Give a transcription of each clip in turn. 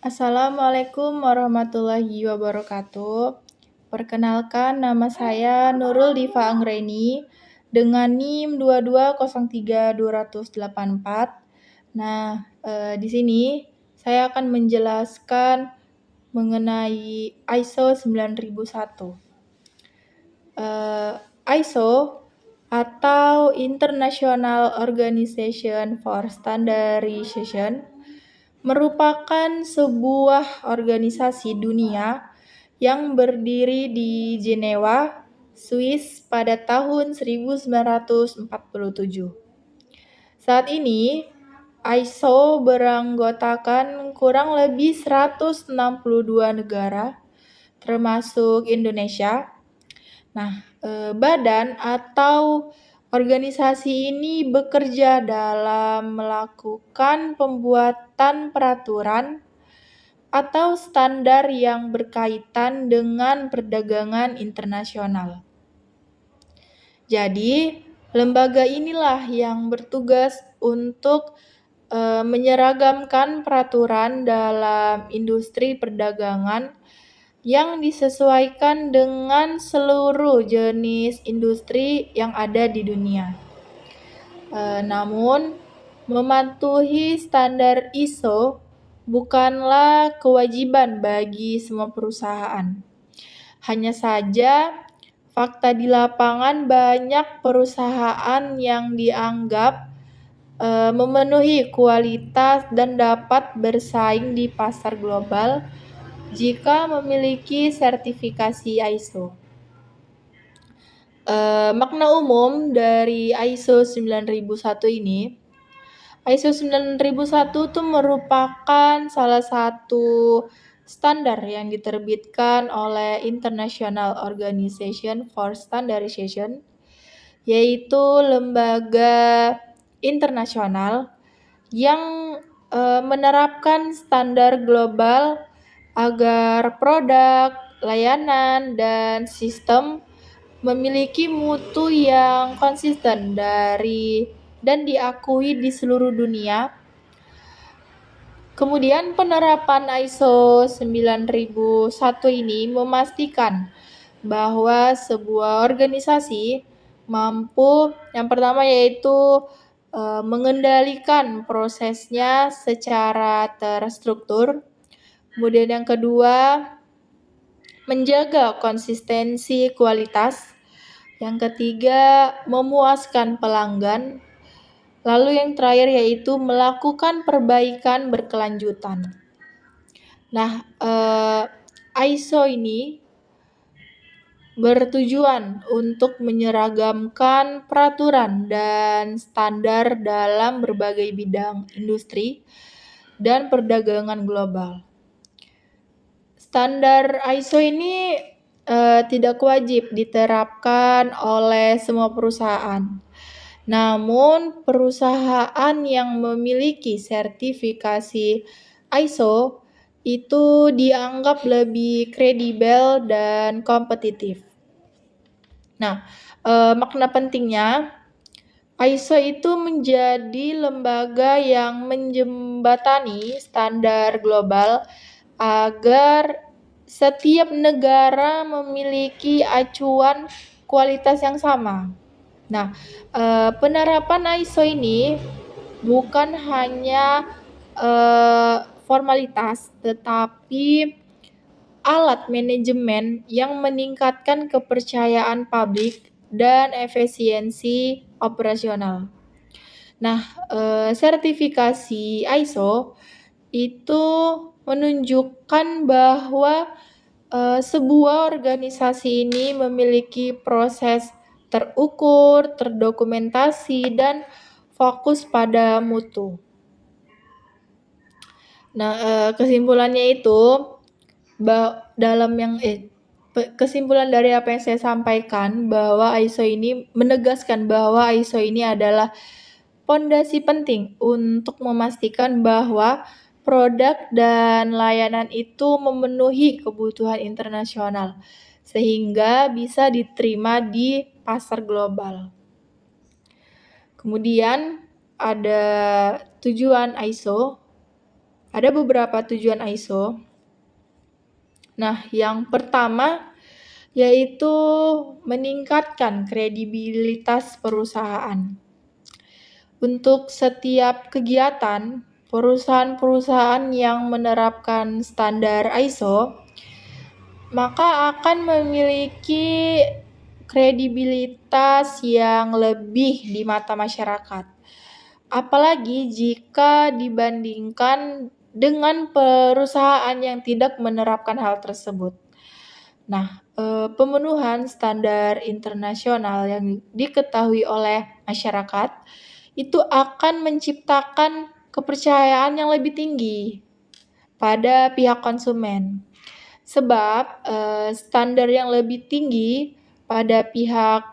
Assalamualaikum warahmatullahi wabarakatuh. Perkenalkan, nama saya Nurul Diva Anggreni dengan NIM 2203284. Nah, di sini saya akan menjelaskan mengenai ISO 9001. ISO atau International Organization for Standardization merupakan sebuah organisasi dunia yang berdiri di Jenewa, Swiss pada tahun 1947. Saat ini, ISO beranggotakan kurang lebih 162 negara, termasuk Indonesia. Nah, badan atau organisasi ini bekerja dalam melakukan pembuatan peraturan atau standar yang berkaitan dengan perdagangan internasional. Jadi, lembaga inilah yang bertugas untuk menyeragamkan peraturan dalam industri perdagangan yang disesuaikan dengan seluruh jenis industri yang ada di dunia. Namun, mematuhi standar ISO bukanlah kewajiban bagi semua perusahaan. Hanya saja, fakta di lapangan banyak perusahaan yang dianggap memenuhi kualitas dan dapat bersaing di pasar global jika memiliki sertifikasi ISO. Makna umum dari ISO 9001 ini, ISO 9001 itu merupakan salah satu standar yang diterbitkan oleh International Organization for Standardization, yaitu lembaga internasional yang menerapkan standar global agar produk, layanan, dan sistem memiliki mutu yang konsisten dan diakui di seluruh dunia. Kemudian penerapan ISO 9001 ini memastikan bahwa sebuah organisasi mampu, yang pertama yaitu mengendalikan prosesnya secara terstruktur. Kemudian yang kedua, menjaga konsistensi kualitas. Yang ketiga, memuaskan pelanggan. Lalu yang terakhir yaitu melakukan perbaikan berkelanjutan. Nah, ISO ini bertujuan untuk menyeragamkan peraturan dan standar dalam berbagai bidang industri dan perdagangan global. Standar ISO ini tidak wajib diterapkan oleh semua perusahaan. Namun, perusahaan yang memiliki sertifikasi ISO itu dianggap lebih kredibel dan kompetitif. Nah, makna pentingnya, ISO itu menjadi lembaga yang menjembatani standar global agar setiap negara memiliki acuan kualitas yang sama. Nah, penerapan ISO ini bukan hanya formalitas, tetapi alat manajemen yang meningkatkan kepercayaan publik dan efisiensi operasional. Nah, sertifikasi ISO itu menunjukkan bahwa sebuah organisasi ini memiliki proses terukur, terdokumentasi, dan fokus pada mutu. Nah, kesimpulannya itu kesimpulan dari apa yang saya sampaikan bahwa ISO ini menegaskan bahwa ISO ini adalah pondasi penting untuk memastikan bahwa produk dan layanan itu memenuhi kebutuhan internasional sehingga bisa diterima di pasar global. Kemudian ada tujuan ISO. Ada beberapa tujuan ISO. Nah, yang pertama yaitu meningkatkan kredibilitas perusahaan. Untuk setiap kegiatan, perusahaan-perusahaan yang menerapkan standar ISO maka akan memiliki kredibilitas yang lebih di mata masyarakat. Apalagi jika dibandingkan dengan perusahaan yang tidak menerapkan hal tersebut. Nah, pemenuhan standar internasional yang diketahui oleh masyarakat itu akan menciptakan kepercayaan yang lebih tinggi pada pihak konsumen. Sebab standar yang lebih tinggi pada pihak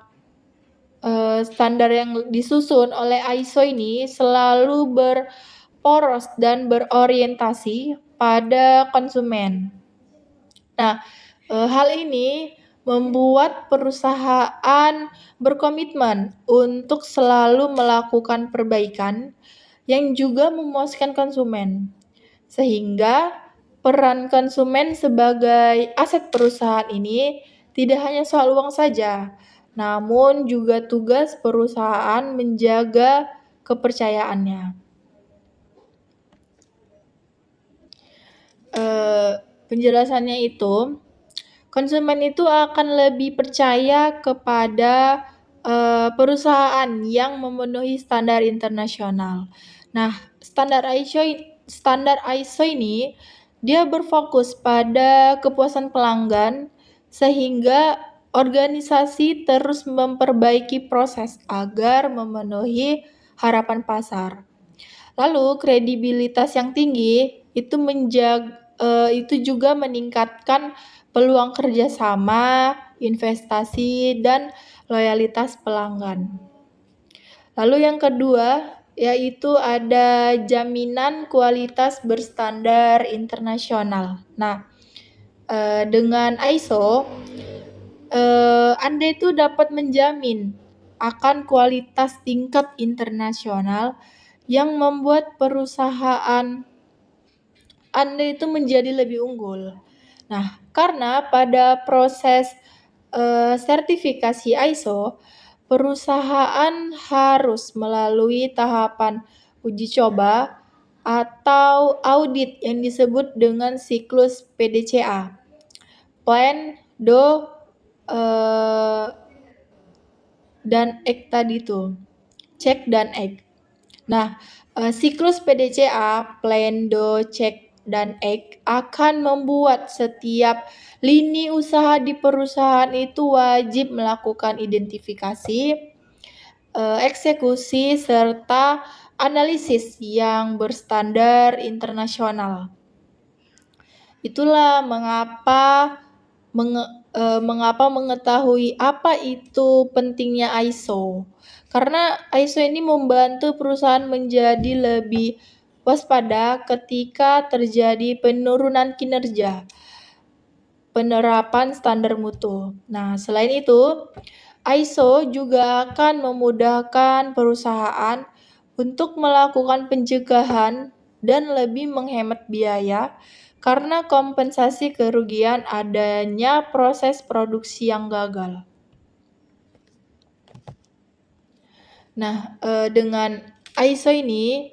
standar yang disusun oleh ISO ini selalu berporos dan berorientasi pada konsumen. Nah, hal ini membuat perusahaan berkomitmen untuk selalu melakukan perbaikan yang juga memuaskan konsumen. Sehingga peran konsumen sebagai aset perusahaan ini tidak hanya soal uang saja, namun juga tugas perusahaan menjaga kepercayaannya. Penjelasannya itu, konsumen itu akan lebih percaya kepada perusahaan yang memenuhi standar internasional. Nah, standar ISO ini dia berfokus pada kepuasan pelanggan sehingga organisasi terus memperbaiki proses agar memenuhi harapan pasar. Lalu kredibilitas yang tinggi itu juga meningkatkan peluang kerjasama, investasi, dan loyalitas pelanggan. Lalu yang kedua yaitu ada jaminan kualitas berstandar internasional. Nah, dengan ISO, Anda itu dapat menjamin akan kualitas tingkat internasional yang membuat perusahaan Anda itu menjadi lebih unggul. Nah, karena pada proses sertifikasi ISO, perusahaan harus melalui tahapan uji coba atau audit yang disebut dengan siklus PDCA. Plan, Do, dan Act tadi tuh. Cek dan Act. Nah, siklus PDCA, Plan, Do, Check, dan Act akan membuat setiap lini usaha di perusahaan itu wajib melakukan identifikasi, eksekusi, serta analisis yang berstandar internasional. Itulah mengapa mengetahui apa itu pentingnya ISO. Karena ISO ini membantu perusahaan menjadi lebih waspada ketika terjadi penurunan kinerja, penerapan standar mutu. Nah, selain itu, ISO juga akan memudahkan perusahaan untuk melakukan pencegahan dan lebih menghemat biaya karena kompensasi kerugian adanya proses produksi yang gagal. Nah, dengan ISO ini,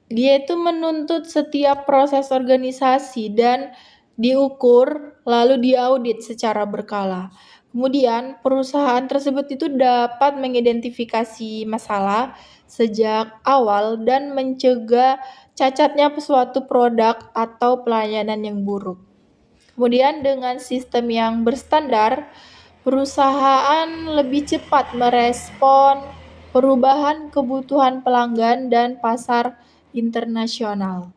dia itu menuntut setiap proses organisasi dan diukur lalu diaudit secara berkala. Kemudian perusahaan tersebut itu dapat mengidentifikasi masalah sejak awal dan mencegah cacatnya suatu produk atau pelayanan yang buruk. Kemudian dengan sistem yang berstandar, perusahaan lebih cepat merespon perubahan kebutuhan pelanggan dan pasar internasional.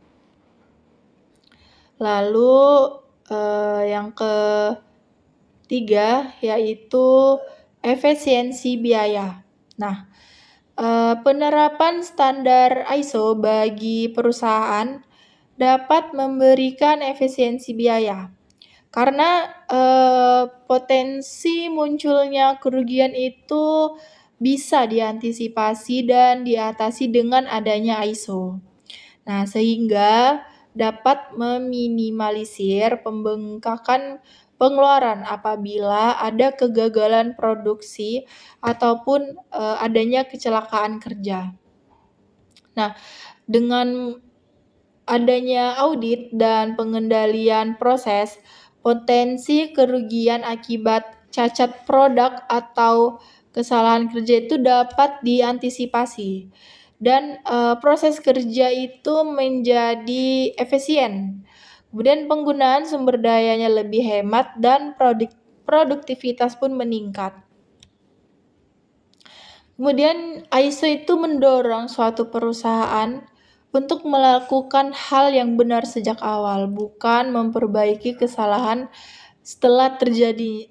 Lalu yang ketiga yaitu efisiensi biaya. Nah, penerapan standar ISO bagi perusahaan dapat memberikan efisiensi biaya. Karena potensi munculnya kerugian itu bisa diantisipasi dan diatasi dengan adanya ISO. Nah, sehingga dapat meminimalisir pembengkakan pengeluaran apabila ada kegagalan produksi ataupun adanya kecelakaan kerja. Nah, dengan adanya audit dan pengendalian proses, potensi kerugian akibat cacat produk atau kesalahan kerja itu dapat diantisipasi dan proses kerja itu menjadi efisien. Kemudian penggunaan sumber dayanya lebih hemat dan produktivitas pun meningkat. Kemudian ISO itu mendorong suatu perusahaan untuk melakukan hal yang benar sejak awal, bukan memperbaiki kesalahan setelah terjadi.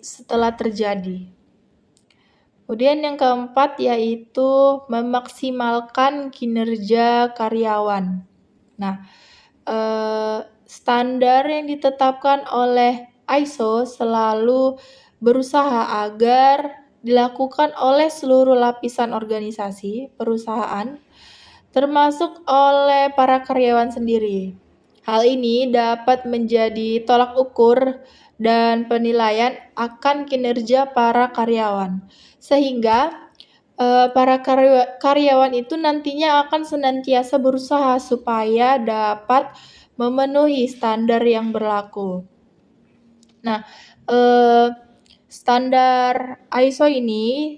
Kemudian yang keempat yaitu memaksimalkan kinerja karyawan. Nah, standar yang ditetapkan oleh ISO selalu berusaha agar dilakukan oleh seluruh lapisan organisasi perusahaan, termasuk oleh para karyawan sendiri. Hal ini dapat menjadi tolak ukur dan penilaian akan kinerja para karyawan, sehingga para karyawan itu nantinya akan senantiasa berusaha supaya dapat memenuhi standar yang berlaku. Nah, standar ISO ini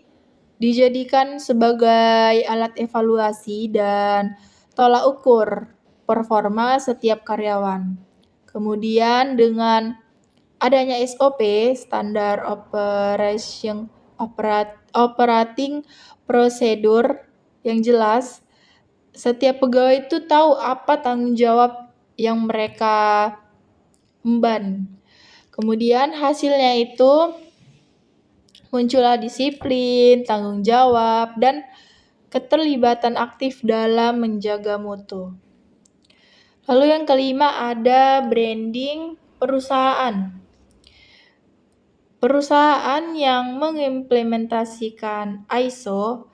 dijadikan sebagai alat evaluasi dan tolak ukur performa setiap karyawan. Kemudian dengan adanya SOP, Standard Operating Procedure yang jelas, setiap pegawai itu tahu apa tanggung jawab yang mereka emban. Kemudian hasilnya itu muncullah disiplin, tanggung jawab, dan keterlibatan aktif dalam menjaga mutu. Lalu yang kelima ada branding perusahaan. Perusahaan yang mengimplementasikan ISO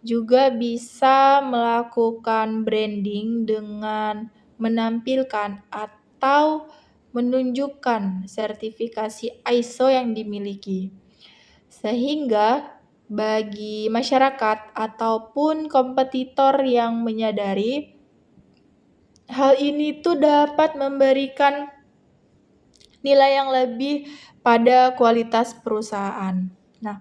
juga bisa melakukan branding dengan menampilkan atau menunjukkan sertifikasi ISO yang dimiliki. Sehingga bagi masyarakat ataupun kompetitor yang menyadari hal ini tuh dapat memberikan nilai yang lebih pada kualitas perusahaan. Nah,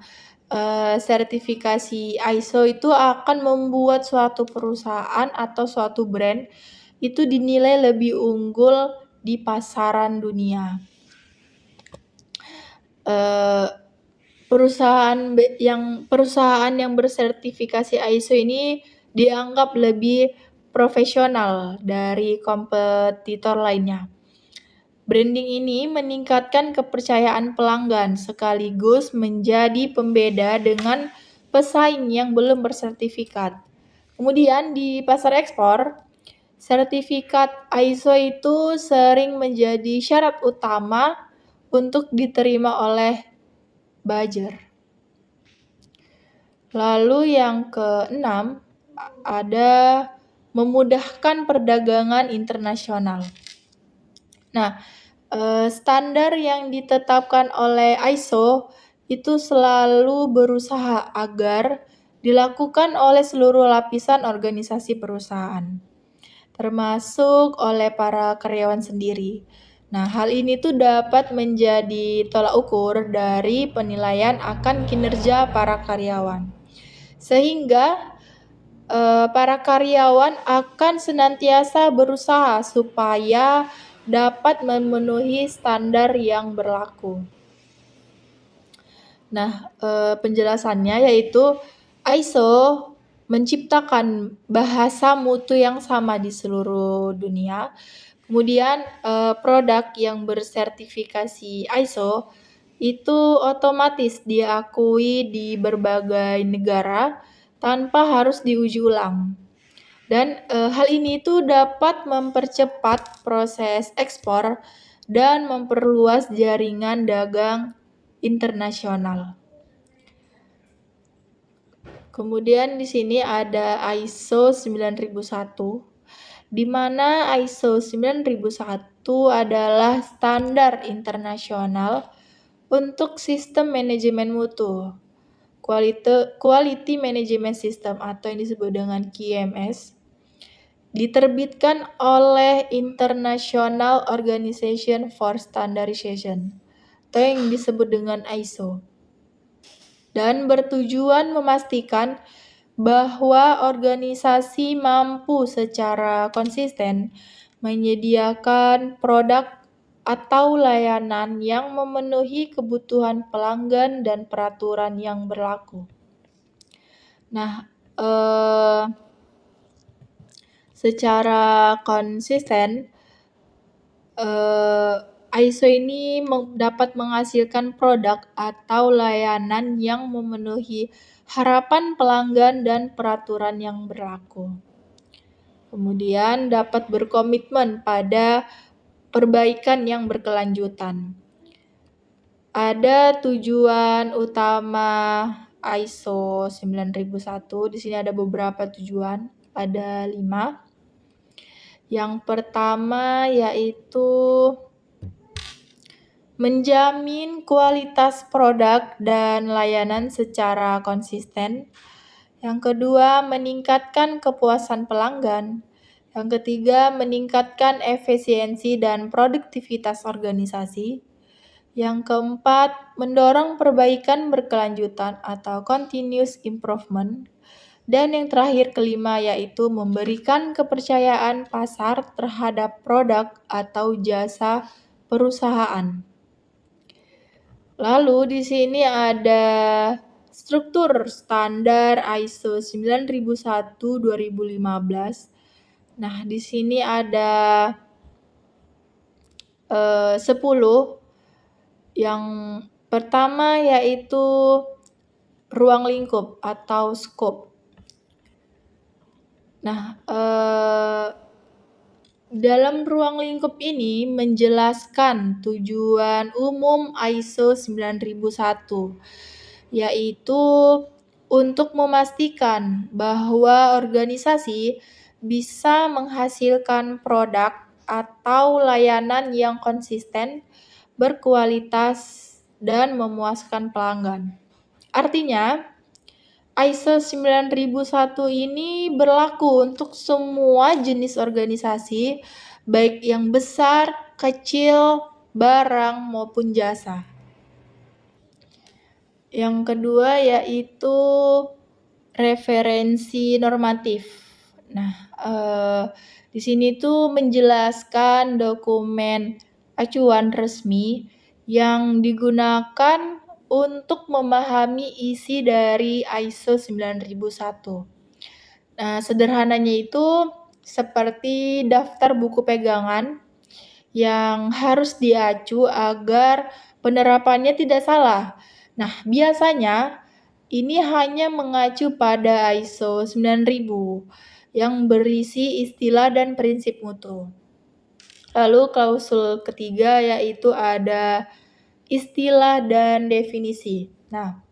sertifikasi ISO itu akan membuat suatu perusahaan atau suatu brand itu dinilai lebih unggul di pasaran dunia. Perusahaan yang bersertifikasi ISO ini dianggap lebih profesional dari kompetitor lainnya. Branding ini meningkatkan kepercayaan pelanggan sekaligus menjadi pembeda dengan pesaing yang belum bersertifikat. Kemudian di pasar ekspor, sertifikat ISO itu sering menjadi syarat utama untuk diterima oleh buyer. Lalu yang keenam ada memudahkan perdagangan internasional. Nah, standar yang ditetapkan oleh ISO itu selalu berusaha agar dilakukan oleh seluruh lapisan organisasi perusahaan, termasuk oleh para karyawan sendiri. Nah, hal ini tuh dapat menjadi tolak ukur dari penilaian akan kinerja para karyawan. Sehingga para karyawan akan senantiasa berusaha supaya dapat memenuhi standar yang berlaku. Nah, penjelasannya yaitu ISO menciptakan bahasa mutu yang sama di seluruh dunia. Kemudian produk yang bersertifikasi ISO itu otomatis diakui di berbagai negara tanpa harus diuji ulang. Dan hal ini itu dapat mempercepat proses ekspor dan memperluas jaringan dagang internasional. Kemudian di sini ada ISO 9001 di mana ISO 9001 adalah standar internasional untuk sistem manajemen mutu, Quality Management System atau yang disebut dengan QMS, diterbitkan oleh International Organization for Standardization atau yang disebut dengan ISO, dan bertujuan memastikan bahwa organisasi mampu secara konsisten menyediakan produk atau layanan yang memenuhi kebutuhan pelanggan dan peraturan yang berlaku. Nah, secara konsisten, ISO ini dapat menghasilkan produk atau layanan yang memenuhi harapan pelanggan dan peraturan yang berlaku. Kemudian dapat berkomitmen pada perbaikan yang berkelanjutan. Ada tujuan utama ISO 9001. Di sini ada beberapa tujuan, ada 5. Yang pertama yaitu menjamin kualitas produk dan layanan secara konsisten. Yang kedua, meningkatkan kepuasan pelanggan. Yang ketiga, meningkatkan efisiensi dan produktivitas organisasi. Yang keempat, mendorong perbaikan berkelanjutan atau continuous improvement. Dan yang terakhir, kelima, yaitu memberikan kepercayaan pasar terhadap produk atau jasa perusahaan. Lalu di sini ada struktur standar ISO 9001/2015. Nah, di sini ada 10. Yang pertama yaitu ruang lingkup atau scope. Nah, dalam ruang lingkup ini menjelaskan tujuan umum ISO 9001, yaitu untuk memastikan bahwa organisasi bisa menghasilkan produk atau layanan yang konsisten, berkualitas, dan memuaskan pelanggan. Artinya, ISO 9001 ini berlaku untuk semua jenis organisasi, baik yang besar, kecil, barang, maupun jasa. Yang kedua yaitu referensi normatif. Nah, di sini tuh menjelaskan dokumen acuan resmi yang digunakan untuk memahami isi dari ISO 9001. Nah, sederhananya itu seperti daftar buku pegangan yang harus diacu agar penerapannya tidak salah. Nah, biasanya ini hanya mengacu pada ISO 9000 yang berisi istilah dan prinsip mutu. Lalu klausul ketiga yaitu ada istilah dan definisi. Nah,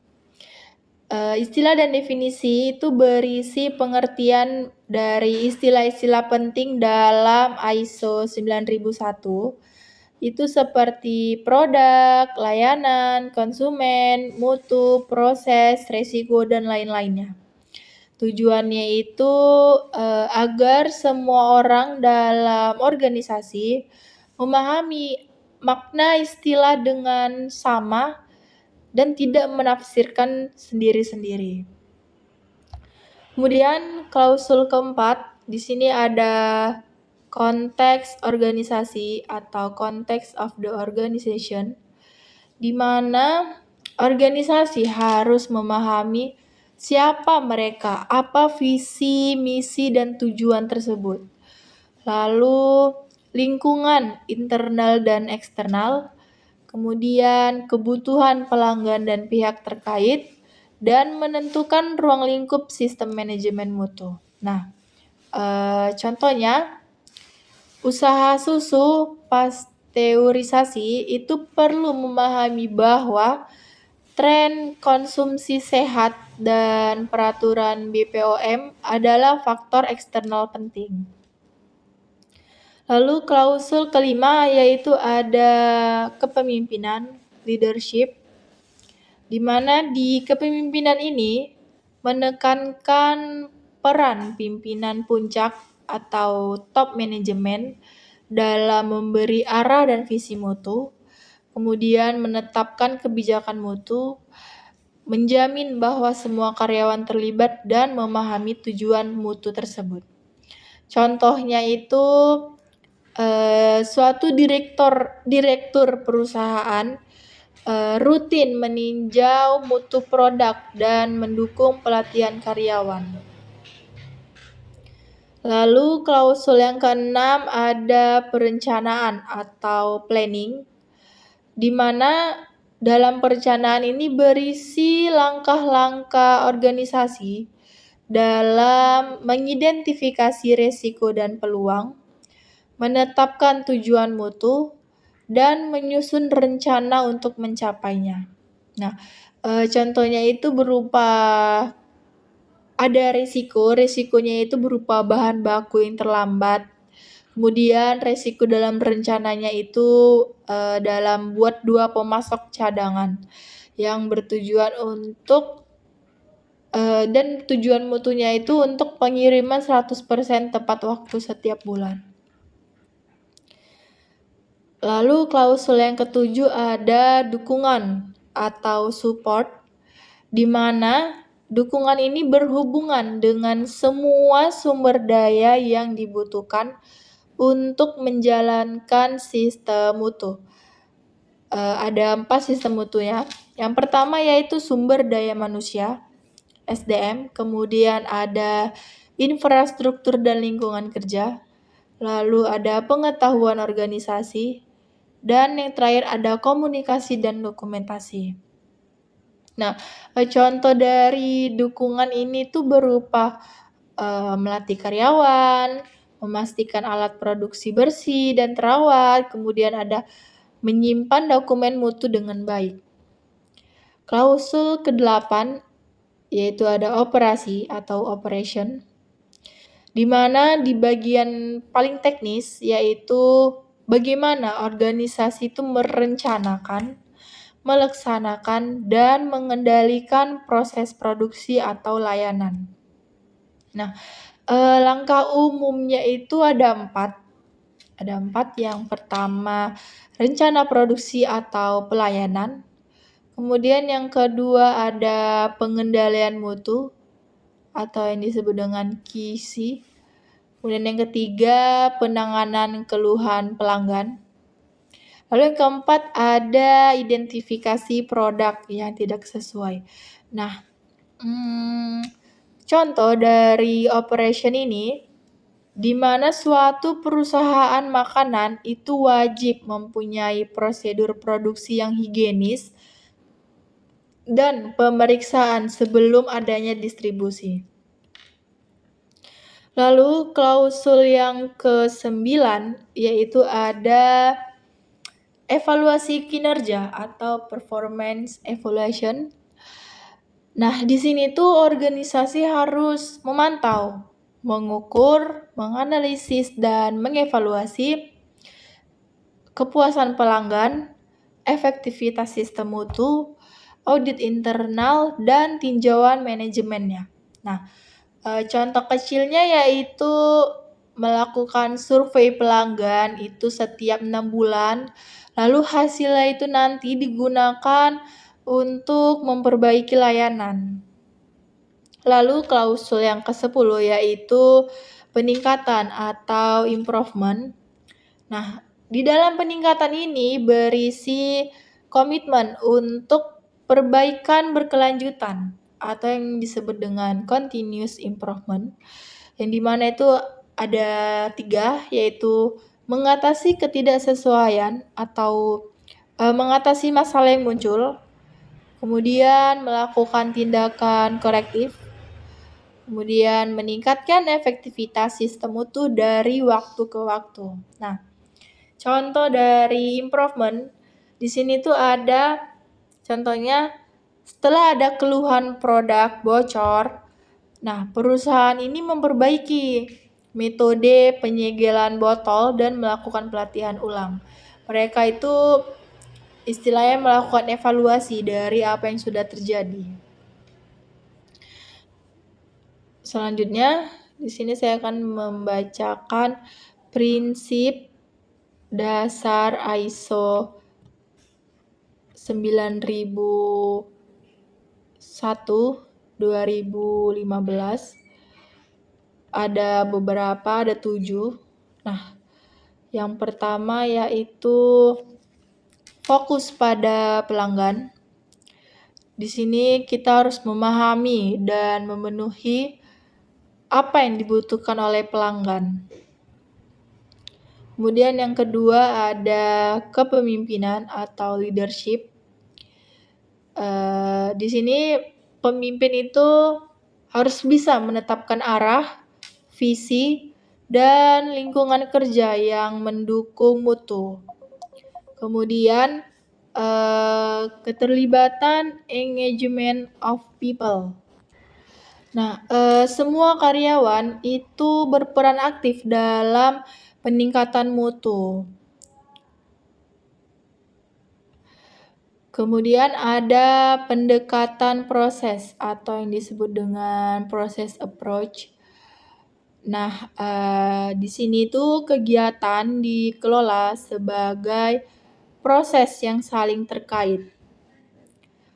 istilah dan definisi itu berisi pengertian dari istilah-istilah penting dalam ISO 9001. Itu seperti produk, layanan, konsumen, mutu, proses, resiko, dan lain-lainnya. Tujuannya itu agar semua orang dalam organisasi memahami makna istilah dengan sama dan tidak menafsirkan sendiri-sendiri. Kemudian klausul keempat, di sini ada konteks organisasi atau context of the organization, di mana organisasi harus memahami siapa mereka, apa visi, misi, dan tujuan tersebut. Lalu lingkungan internal dan eksternal, kemudian kebutuhan pelanggan dan pihak terkait, dan menentukan ruang lingkup sistem manajemen mutu. Nah, contohnya usaha susu pasteurisasi itu perlu memahami bahwa tren konsumsi sehat dan peraturan BPOM adalah faktor eksternal penting. Lalu klausul kelima yaitu ada kepemimpinan, leadership, di mana di kepemimpinan ini menekankan peran pimpinan puncak atau top manajemen dalam memberi arah dan visi mutu, kemudian menetapkan kebijakan mutu, menjamin bahwa semua karyawan terlibat dan memahami tujuan mutu tersebut. Contohnya itu suatu direktur perusahaan rutin meninjau mutu produk dan mendukung pelatihan karyawan. Lalu klausul yang keenam ada perencanaan atau planning, di mana dalam perencanaan ini berisi langkah-langkah organisasi dalam mengidentifikasi risiko dan peluang, menetapkan tujuan mutu, dan menyusun rencana untuk mencapainya. Nah, contohnya itu berupa ada resikonya itu berupa bahan baku yang terlambat. Kemudian resiko dalam rencananya itu dalam buat 2 pemasok cadangan yang bertujuan untuk dan tujuan mutunya itu untuk pengiriman 100% tepat waktu setiap bulan. Lalu klausul yang ketujuh ada dukungan atau support, di mana dukungan ini berhubungan dengan semua sumber daya yang dibutuhkan untuk menjalankan sistem mutu. Ada 4 sistem mutu ya. Yang pertama yaitu sumber daya manusia, SDM, kemudian ada infrastruktur dan lingkungan kerja, lalu ada pengetahuan organisasi, dan yang terakhir ada komunikasi dan dokumentasi. Nah, contoh dari dukungan ini tuh berupa melatih karyawan, memastikan alat produksi bersih dan terawat, kemudian ada menyimpan dokumen mutu dengan baik. Klausul ke-8 yaitu ada operasi atau operation, di mana di bagian paling teknis yaitu bagaimana organisasi itu merencanakan, melaksanakan, dan mengendalikan proses produksi atau layanan. Nah, langkah umumnya itu ada 4. Ada 4. Yang pertama, rencana produksi atau pelayanan. Kemudian yang kedua ada pengendalian mutu atau yang disebut dengan QC. Kemudian yang ketiga, penanganan keluhan pelanggan. Lalu yang keempat ada identifikasi produk yang tidak sesuai. Nah, contoh dari operation ini, di mana suatu perusahaan makanan itu wajib mempunyai prosedur produksi yang higienis dan pemeriksaan sebelum adanya distribusi. Lalu klausul yang ke-9 yaitu ada evaluasi kinerja atau performance evaluation. Nah, di sini tuh organisasi harus memantau, mengukur, menganalisis, dan mengevaluasi kepuasan pelanggan, efektivitas sistem mutu, audit internal, dan tinjauan manajemennya. Nah, contoh kecilnya yaitu melakukan survei pelanggan itu setiap 6 bulan, lalu hasilnya itu nanti digunakan untuk memperbaiki layanan. Lalu klausul yang ke-10 yaitu peningkatan atau improvement. Nah, di dalam peningkatan ini berisi komitmen untuk perbaikan berkelanjutan atau yang disebut dengan continuous improvement, yang dimana itu ada 3, yaitu mengatasi ketidaksesuaian atau mengatasi masalah yang muncul, kemudian melakukan tindakan korektif, kemudian meningkatkan efektivitas sistem mutu dari waktu ke waktu. Nah, contoh dari improvement di sini tuh ada contohnya setelah ada keluhan produk bocor, nah perusahaan ini memperbaiki metode penyegelan botol, dan melakukan pelatihan ulang. Mereka itu istilahnya melakukan evaluasi dari apa yang sudah terjadi. Selanjutnya, di sini saya akan membacakan prinsip dasar ISO 9001/2015. Ada beberapa, ada 7. Nah, yang pertama yaitu fokus pada pelanggan. Di sini kita harus memahami dan memenuhi apa yang dibutuhkan oleh pelanggan. Kemudian yang kedua ada kepemimpinan atau leadership. Di sini pemimpin itu harus bisa menetapkan arah, visi, dan lingkungan kerja yang mendukung mutu. Kemudian keterlibatan engagement of people. Nah, semua karyawan itu berperan aktif dalam peningkatan mutu. Kemudian ada pendekatan proses atau yang disebut dengan proses approach. Nah, di sini tuh kegiatan dikelola sebagai proses yang saling terkait.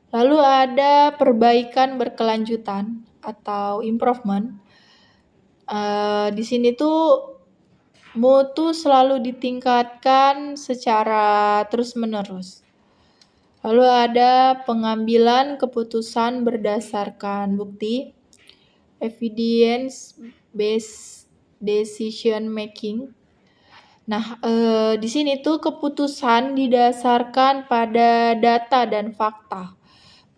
Lalu ada perbaikan berkelanjutan atau improvement. Di sini tuh mutu selalu ditingkatkan secara terus-menerus. Lalu ada pengambilan keputusan berdasarkan bukti, evidence based decision making. Nah, di sini tuh keputusan didasarkan pada data dan fakta,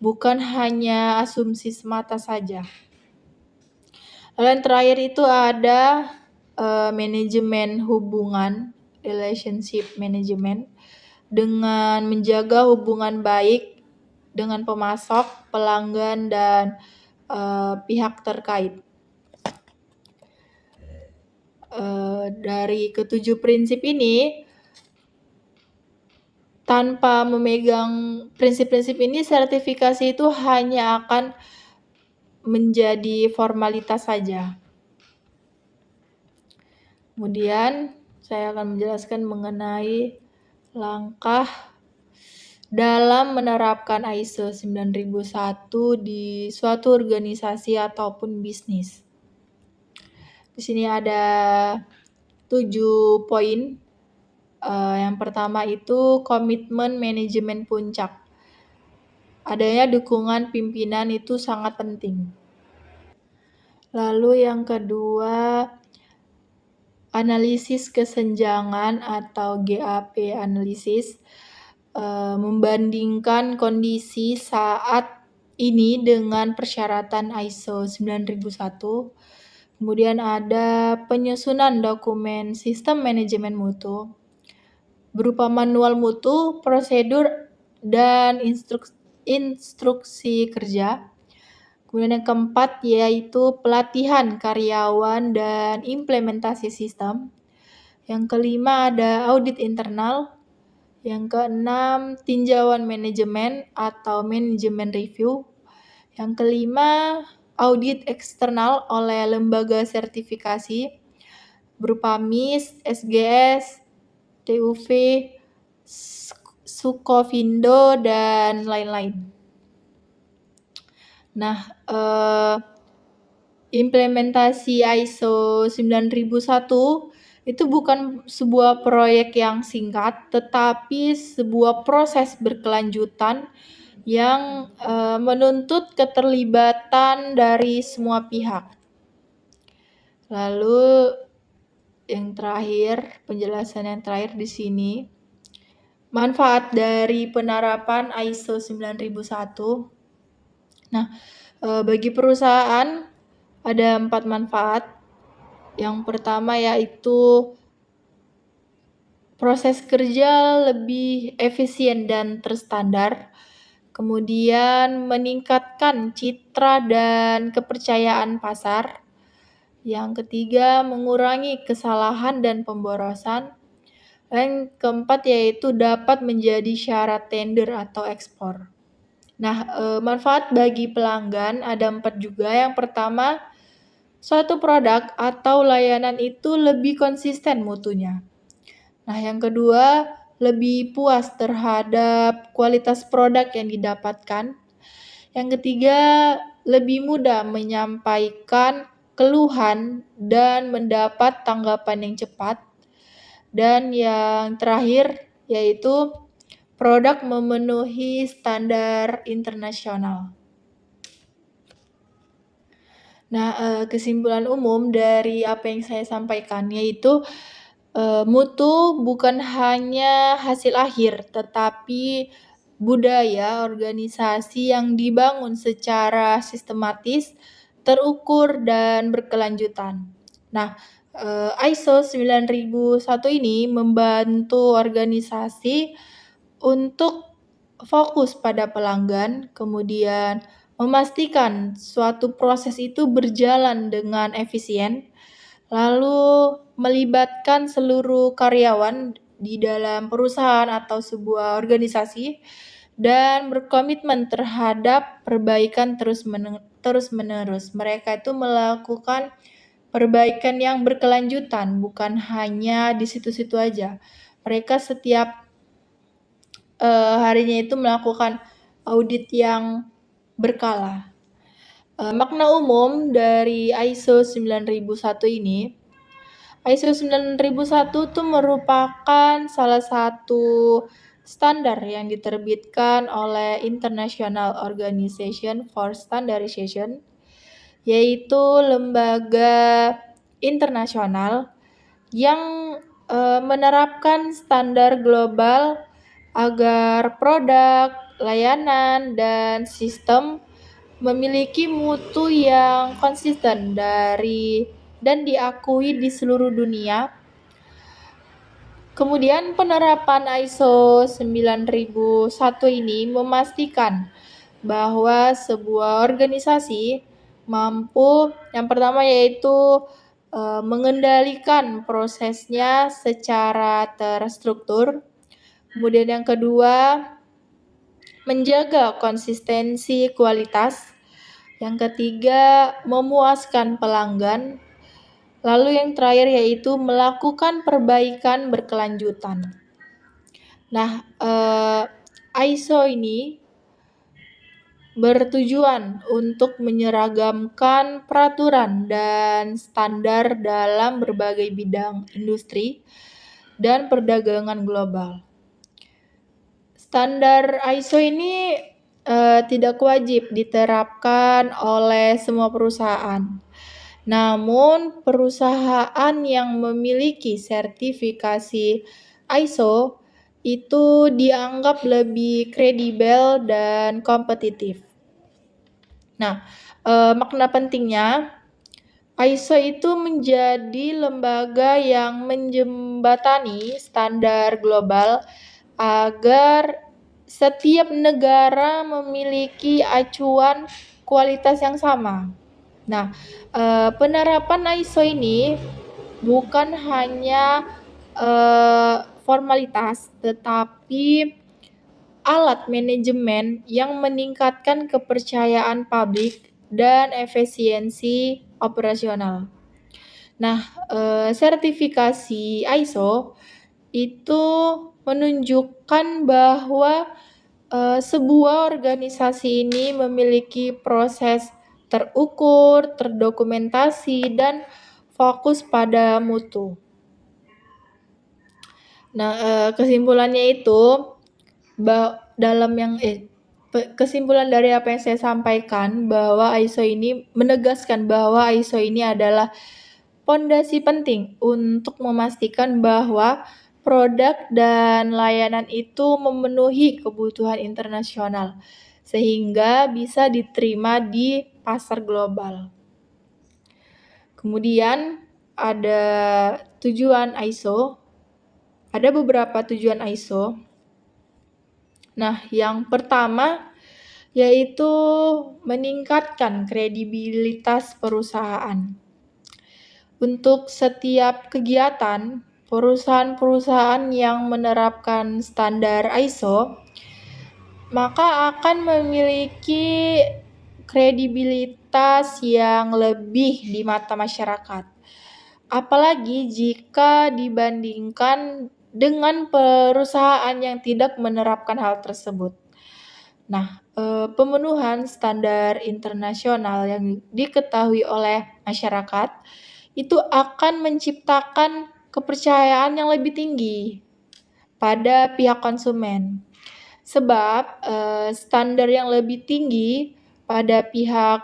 bukan hanya asumsi semata saja. Lalu yang terakhir itu ada manajemen hubungan, relationship management, dengan menjaga hubungan baik dengan pemasok, pelanggan, dan pihak terkait. Dari ketujuh prinsip ini, tanpa memegang prinsip-prinsip ini, sertifikasi itu hanya akan menjadi formalitas saja. Kemudian saya akan menjelaskan mengenai langkah dalam menerapkan ISO 9001 di suatu organisasi ataupun bisnis. Di sini ada 7 poin. Yang pertama itu komitmen manajemen puncak. Adanya dukungan pimpinan itu sangat penting. Lalu yang kedua, analisis kesenjangan atau GAP analisis. Membandingkan kondisi saat ini dengan persyaratan ISO 9001. Kemudian ada penyusunan dokumen sistem manajemen mutu berupa manual mutu, prosedur, dan instruksi kerja. Kemudian yang keempat yaitu pelatihan karyawan dan implementasi sistem. Yang kelima ada audit internal. Yang keenam, tinjauan manajemen atau manajemen review. Yang kelima, audit eksternal oleh lembaga sertifikasi berupa MIS, SGS, TUV, Sukovindo, dan lain-lain. Nah, implementasi ISO 9001 itu bukan sebuah proyek yang singkat, tetapi sebuah proses berkelanjutan yang menuntut keterlibatan dari semua pihak. Lalu yang terakhir, penjelasan yang terakhir di sini, manfaat dari penerapan ISO 9001. Nah, bagi perusahaan ada 4 manfaat. Yang pertama yaitu proses kerja lebih efisien dan terstandar. Kemudian meningkatkan citra dan kepercayaan pasar. Yang ketiga, mengurangi kesalahan dan pemborosan. Yang keempat yaitu dapat menjadi syarat tender atau ekspor. Nah, manfaat bagi pelanggan ada 4 juga. Yang pertama, suatu produk atau layanan itu lebih konsisten mutunya. Nah, yang kedua, lebih puas terhadap kualitas produk yang didapatkan. Yang ketiga, lebih mudah menyampaikan keluhan dan mendapat tanggapan yang cepat. Dan yang terakhir yaitu produk memenuhi standar internasional. Nah, kesimpulan umum dari apa yang saya sampaikan yaitu mutu bukan hanya hasil akhir, tetapi budaya organisasi yang dibangun secara sistematis, terukur, dan berkelanjutan. Nah, ISO 9001 ini membantu organisasi untuk fokus pada pelanggan, kemudian memastikan suatu proses itu berjalan dengan efisien, lalu melibatkan seluruh karyawan di dalam perusahaan atau sebuah organisasi, dan berkomitmen terhadap perbaikan terus-menerus. Mereka itu melakukan perbaikan yang berkelanjutan, bukan hanya di situ-situ aja. Mereka setiap harinya itu melakukan audit yang berkala. Makna umum dari ISO 9001 ini, ISO 9001 itu merupakan salah satu standar yang diterbitkan oleh International Organization for Standardization, yaitu lembaga internasional yang menerapkan standar global agar produk, layanan, dan sistem memiliki mutu yang konsisten dan diakui di seluruh dunia. Kemudian penerapan ISO 9001 ini memastikan bahwa sebuah organisasi mampu, yang pertama yaitu mengendalikan prosesnya secara terstruktur. Kemudian yang kedua, menjaga konsistensi kualitas. Yang ketiga, memuaskan pelanggan. Lalu yang terakhir yaitu melakukan perbaikan berkelanjutan. Nah, ISO ini bertujuan untuk menyeragamkan peraturan dan standar dalam berbagai bidang industri dan perdagangan global. Standar ISO ini tidak wajib diterapkan oleh semua perusahaan. Namun, perusahaan yang memiliki sertifikasi ISO itu dianggap lebih kredibel dan kompetitif. Nah, makna pentingnya, ISO itu menjadi lembaga yang menjembatani standar global agar setiap negara memiliki acuan kualitas yang sama. Nah, penerapan ISO ini bukan hanya formalitas, tetapi alat manajemen yang meningkatkan kepercayaan publik dan efisiensi operasional. Nah, sertifikasi ISO itu menunjukkan bahwa sebuah organisasi ini memiliki proses terukur, terdokumentasi, dan fokus pada mutu. Nah, kesimpulannya itu kesimpulan dari apa yang saya sampaikan bahwa ISO ini menegaskan bahwa ISO ini adalah pondasi penting untuk memastikan bahwa produk dan layanan itu memenuhi kebutuhan internasional sehingga bisa diterima di pasar global. Kemudian ada tujuan ISO. Ada beberapa tujuan ISO. Nah, yang pertama yaitu meningkatkan kredibilitas perusahaan. Untuk setiap kegiatan, perusahaan-perusahaan yang menerapkan standar ISO maka akan memiliki kredibilitas yang lebih di mata masyarakat. Apalagi jika dibandingkan dengan perusahaan yang tidak menerapkan hal tersebut. Nah, pemenuhan standar internasional yang diketahui oleh masyarakat itu akan menciptakan kepercayaan yang lebih tinggi pada pihak konsumen. Sebab, standar yang lebih tinggi pada pihak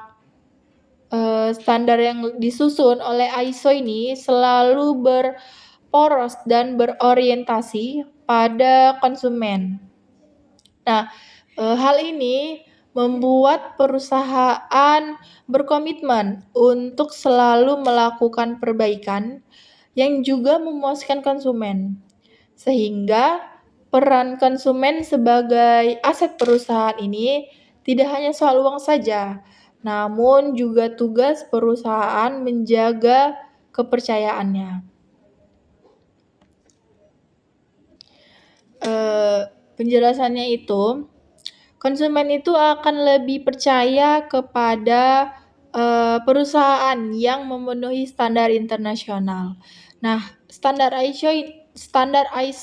standar yang disusun oleh ISO ini selalu berporos dan berorientasi pada konsumen. Nah, hal ini membuat perusahaan berkomitmen untuk selalu melakukan perbaikan yang juga memuaskan konsumen. Sehingga peran konsumen sebagai aset perusahaan ini tidak hanya soal uang saja, namun juga tugas perusahaan menjaga kepercayaannya. Penjelasannya itu, konsumen itu akan lebih percaya kepada perusahaan yang memenuhi standar internasional. Nah, standar ISO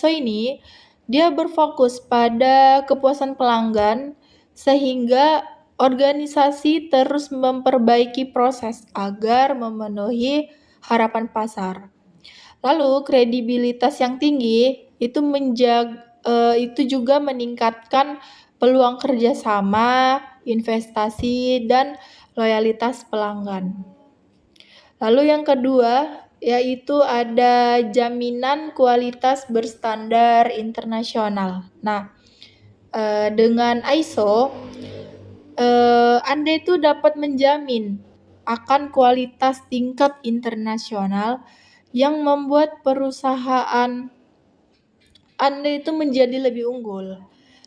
ini dia berfokus pada kepuasan pelanggan sehingga organisasi terus memperbaiki proses agar memenuhi harapan pasar. Lalu kredibilitas yang tinggi itu juga meningkatkan peluang kerjasama, investasi, dan loyalitas pelanggan. Lalu yang kedua, yaitu ada jaminan kualitas berstandar internasional. Nah, dengan ISO, Anda itu dapat menjamin akan kualitas tingkat internasional yang membuat perusahaan Anda itu menjadi lebih unggul.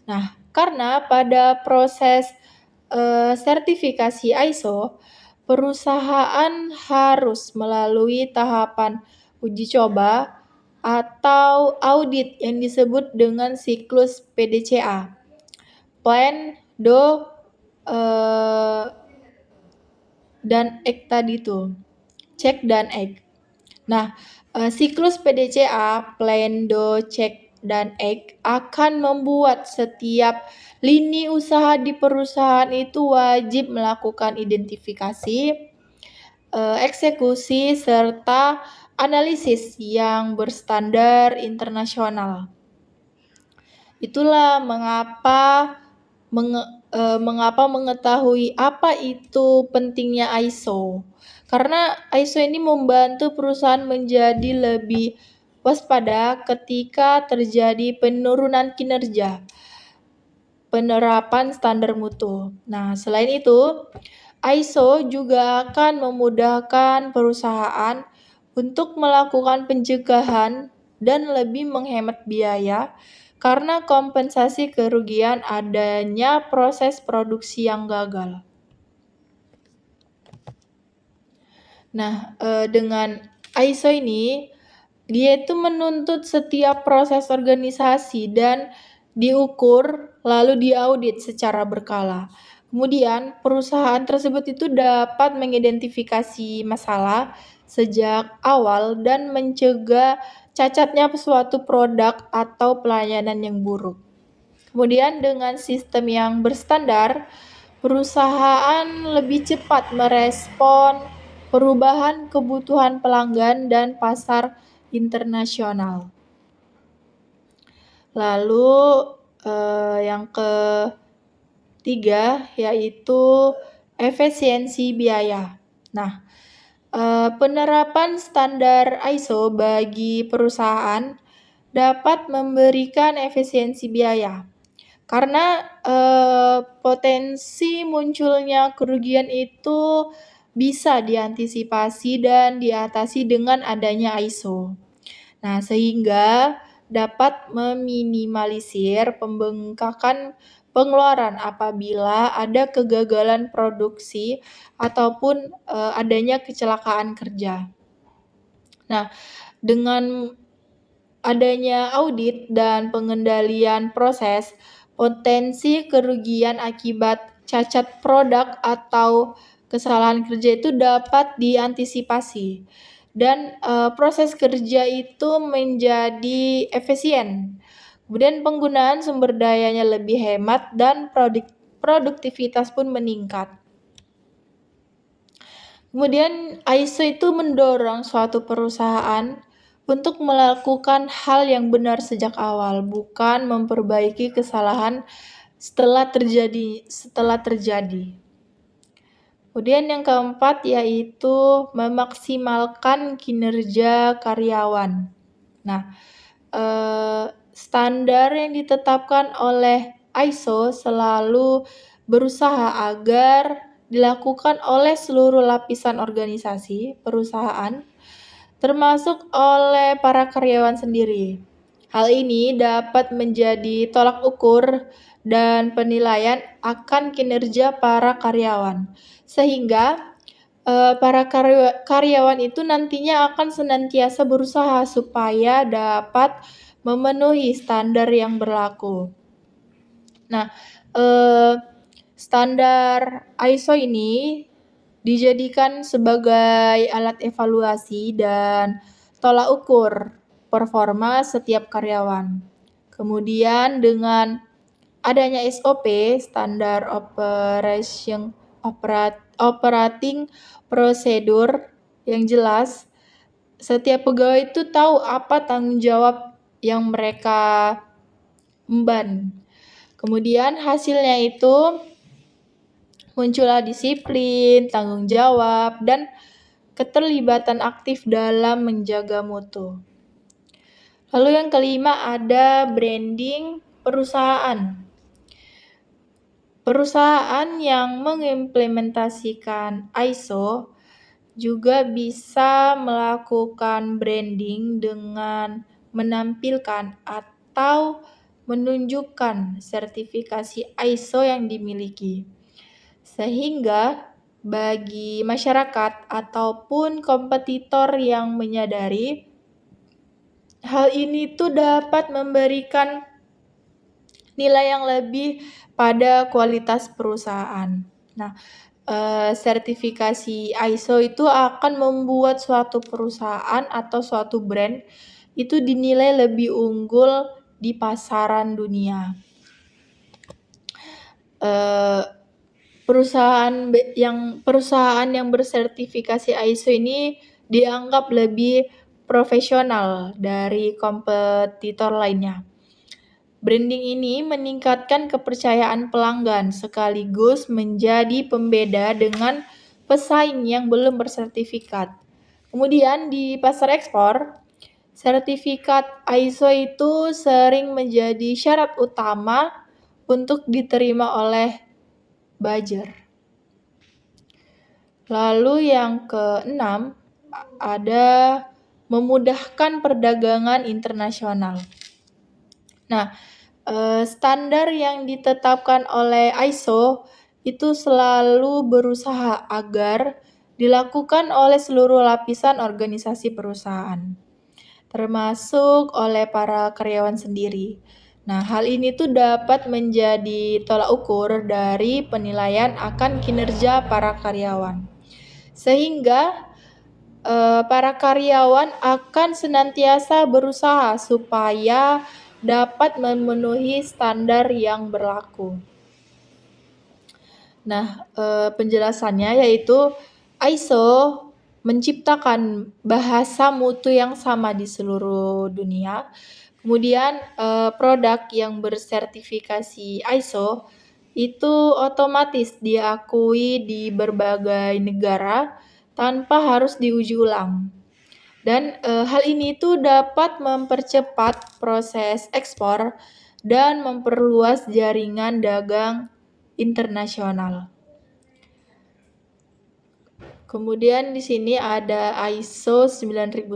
Nah, karena pada proses sertifikasi ISO, perusahaan harus melalui tahapan uji coba atau audit yang disebut dengan siklus PDCA. Plan, Do, dan Act tadi tuh. Cek dan Act. Nah, siklus PDCA, Plan, Do, Check, dan Act akan membuat setiap lini usaha di perusahaan itu wajib melakukan identifikasi, eksekusi, serta analisis yang berstandar internasional. Itulah mengapa mengetahui apa itu pentingnya ISO. Karena ISO ini membantu perusahaan menjadi lebih waspada ketika terjadi penurunan kinerja, penerapan standar mutu. Nah, selain itu, ISO juga akan memudahkan perusahaan untuk melakukan pencegahan dan lebih menghemat biaya karena kompensasi kerugian adanya proses produksi yang gagal. Nah, dengan ISO ini, dia itu menuntut setiap proses organisasi dan diukur lalu diaudit secara berkala. Kemudian, perusahaan tersebut itu dapat mengidentifikasi masalah sejak awal dan mencegah cacatnya suatu produk atau pelayanan yang buruk. Kemudian, dengan sistem yang berstandar, perusahaan lebih cepat merespon perubahan kebutuhan pelanggan dan pasar internasional. Lalu yang ketiga yaitu efisiensi biaya. Nah, penerapan standar ISO bagi perusahaan dapat memberikan efisiensi biaya. Karena potensi munculnya kerugian itu bisa diantisipasi dan diatasi dengan adanya ISO. Nah, sehingga dapat meminimalisir pembengkakan pengeluaran apabila ada kegagalan produksi ataupun adanya kecelakaan kerja. Nah, dengan adanya audit dan pengendalian proses, potensi kerugian akibat cacat produk atau kesalahan kerja itu dapat diantisipasi dan proses kerja itu menjadi efisien. Kemudian penggunaan sumber dayanya lebih hemat dan produktivitas pun meningkat. Kemudian ISO itu mendorong suatu perusahaan untuk melakukan hal yang benar sejak awal, bukan memperbaiki kesalahan setelah terjadi. Kemudian yang keempat yaitu memaksimalkan kinerja karyawan. Nah, standar yang ditetapkan oleh ISO selalu berusaha agar dilakukan oleh seluruh lapisan organisasi perusahaan, termasuk oleh para karyawan sendiri. Hal ini dapat menjadi tolak ukur dan penilaian akan kinerja para karyawan, sehingga para karyawan itu nantinya akan senantiasa berusaha supaya dapat memenuhi standar yang berlaku. Nah, standar ISO ini dijadikan sebagai alat evaluasi dan tolak ukur performa setiap karyawan. Kemudian dengan adanya SOP, Standard Operating Procedure yang jelas, setiap pegawai itu tahu apa tanggung jawab yang mereka emban. Kemudian hasilnya itu muncullah disiplin, tanggung jawab, dan keterlibatan aktif dalam menjaga mutu. Lalu yang kelima ada branding perusahaan. Perusahaan yang mengimplementasikan ISO juga bisa melakukan branding dengan menampilkan atau menunjukkan sertifikasi ISO yang dimiliki. Sehingga bagi masyarakat ataupun kompetitor yang menyadari hal ini tuh dapat memberikan nilai yang lebih pada kualitas perusahaan. Nah, sertifikasi ISO itu akan membuat suatu perusahaan atau suatu brand itu dinilai lebih unggul di pasaran dunia. Perusahaan yang bersertifikasi ISO ini dianggap lebih profesional dari kompetitor lainnya. Branding ini meningkatkan kepercayaan pelanggan sekaligus menjadi pembeda dengan pesaing yang belum bersertifikat. Kemudian di pasar ekspor, sertifikat ISO itu sering menjadi syarat utama untuk diterima oleh buyer. Lalu yang keenam ada memudahkan perdagangan internasional. Nah, standar yang ditetapkan oleh ISO itu selalu berusaha agar dilakukan oleh seluruh lapisan organisasi perusahaan, termasuk oleh para karyawan sendiri. Nah, hal ini tuh dapat menjadi tolak ukur dari penilaian akan kinerja para karyawan. Sehingga para karyawan akan senantiasa berusaha supaya dapat memenuhi standar yang berlaku. Nah, penjelasannya yaitu ISO menciptakan bahasa mutu yang sama di seluruh dunia. Kemudian produk yang bersertifikasi ISO itu otomatis diakui di berbagai negara tanpa harus diuji ulang. Dan hal ini tuh dapat mempercepat proses ekspor dan memperluas jaringan dagang internasional. Kemudian di sini ada ISO 9001,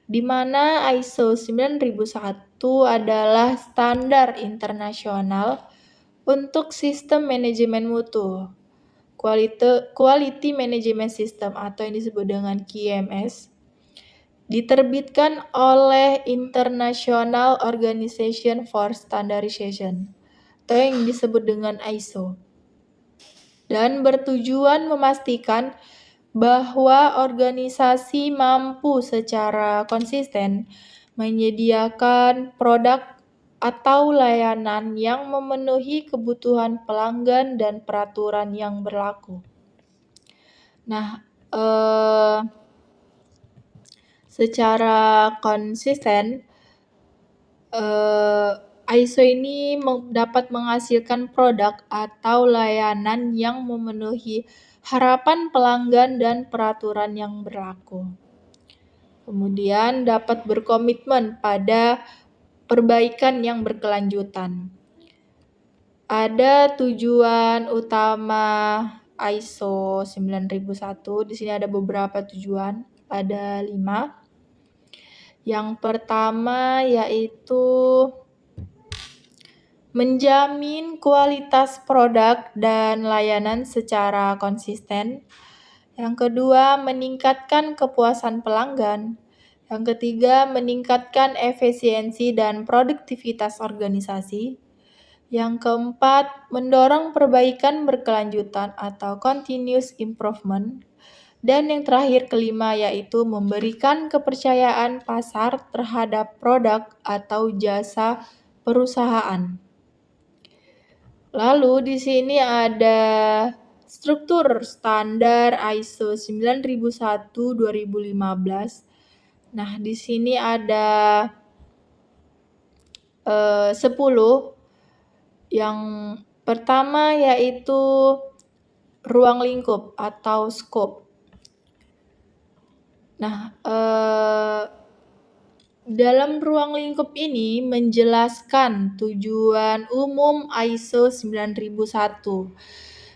di mana ISO 9001 adalah standar internasional untuk sistem manajemen mutu, Quality Management System atau yang disebut dengan QMS. diterbitkan oleh International Organization for Standardization atau yang disebut dengan ISO, dan bertujuan memastikan bahwa organisasi mampu secara konsisten menyediakan produk atau layanan yang memenuhi kebutuhan pelanggan dan peraturan yang berlaku. Nah, secara konsisten, ISO ini dapat menghasilkan produk atau layanan yang memenuhi harapan pelanggan dan peraturan yang berlaku. Kemudian dapat berkomitmen pada perbaikan yang berkelanjutan. Ada tujuan utama ISO 9001. Di sini ada beberapa tujuan, ada 5. Yang pertama yaitu menjamin kualitas produk dan layanan secara konsisten. Yang kedua, meningkatkan kepuasan pelanggan. Yang ketiga, meningkatkan efisiensi dan produktivitas organisasi. Yang keempat, mendorong perbaikan berkelanjutan atau continuous improvement. Dan yang terakhir, kelima, yaitu memberikan kepercayaan pasar terhadap produk atau jasa perusahaan. Lalu di sini ada struktur standar ISO 9001/2015. Nah, di sini ada 10. Yang pertama yaitu ruang lingkup atau scope. Nah, dalam ruang lingkup ini menjelaskan tujuan umum ISO 9001,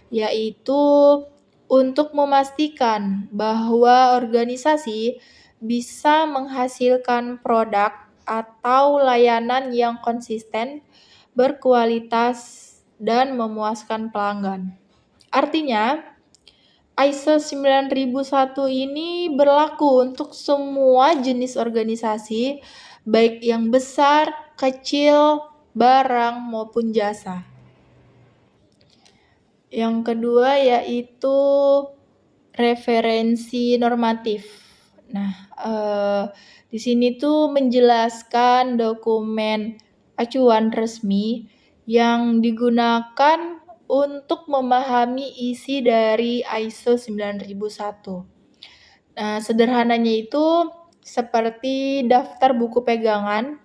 yaitu untuk memastikan bahwa organisasi bisa menghasilkan produk atau layanan yang konsisten, berkualitas, dan memuaskan pelanggan. Artinya, ISO 9001 ini berlaku untuk semua jenis organisasi, baik yang besar, kecil, barang, maupun jasa. Yang kedua yaitu referensi normatif. Nah, di sini tuh menjelaskan dokumen acuan resmi yang digunakan untuk memahami isi dari ISO 9001. Nah, sederhananya itu seperti daftar buku pegangan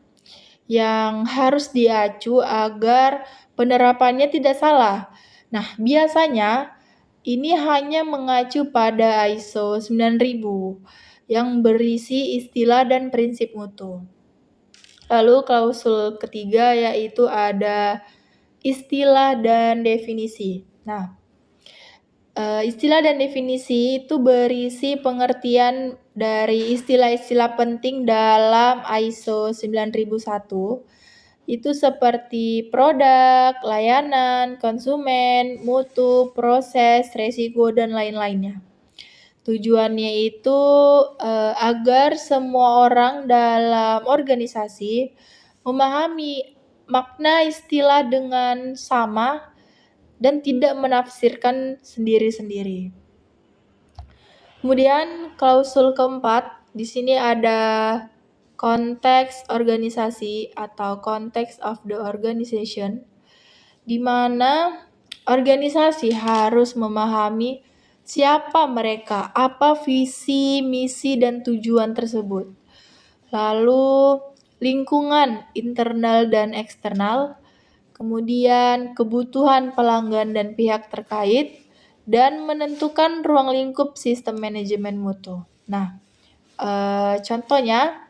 yang harus diacu agar penerapannya tidak salah. Nah, biasanya ini hanya mengacu pada ISO 9000 yang berisi istilah dan prinsip mutu. Lalu klausul ketiga yaitu ada istilah dan definisi. Nah, istilah dan definisi itu berisi pengertian dari istilah-istilah penting dalam ISO 9001. Itu seperti produk, layanan, konsumen, mutu, proses, resiko, dan lain-lainnya. Tujuannya itu agar semua orang dalam organisasi memahami makna istilah dengan sama dan tidak menafsirkan sendiri-sendiri. Kemudian klausul keempat, di sini ada konteks organisasi atau context of the organization, di mana organisasi harus memahami siapa mereka, apa visi, misi, dan tujuan tersebut. Lalu lingkungan internal dan eksternal, kemudian kebutuhan pelanggan dan pihak terkait, dan menentukan ruang lingkup sistem manajemen mutu. Nah, contohnya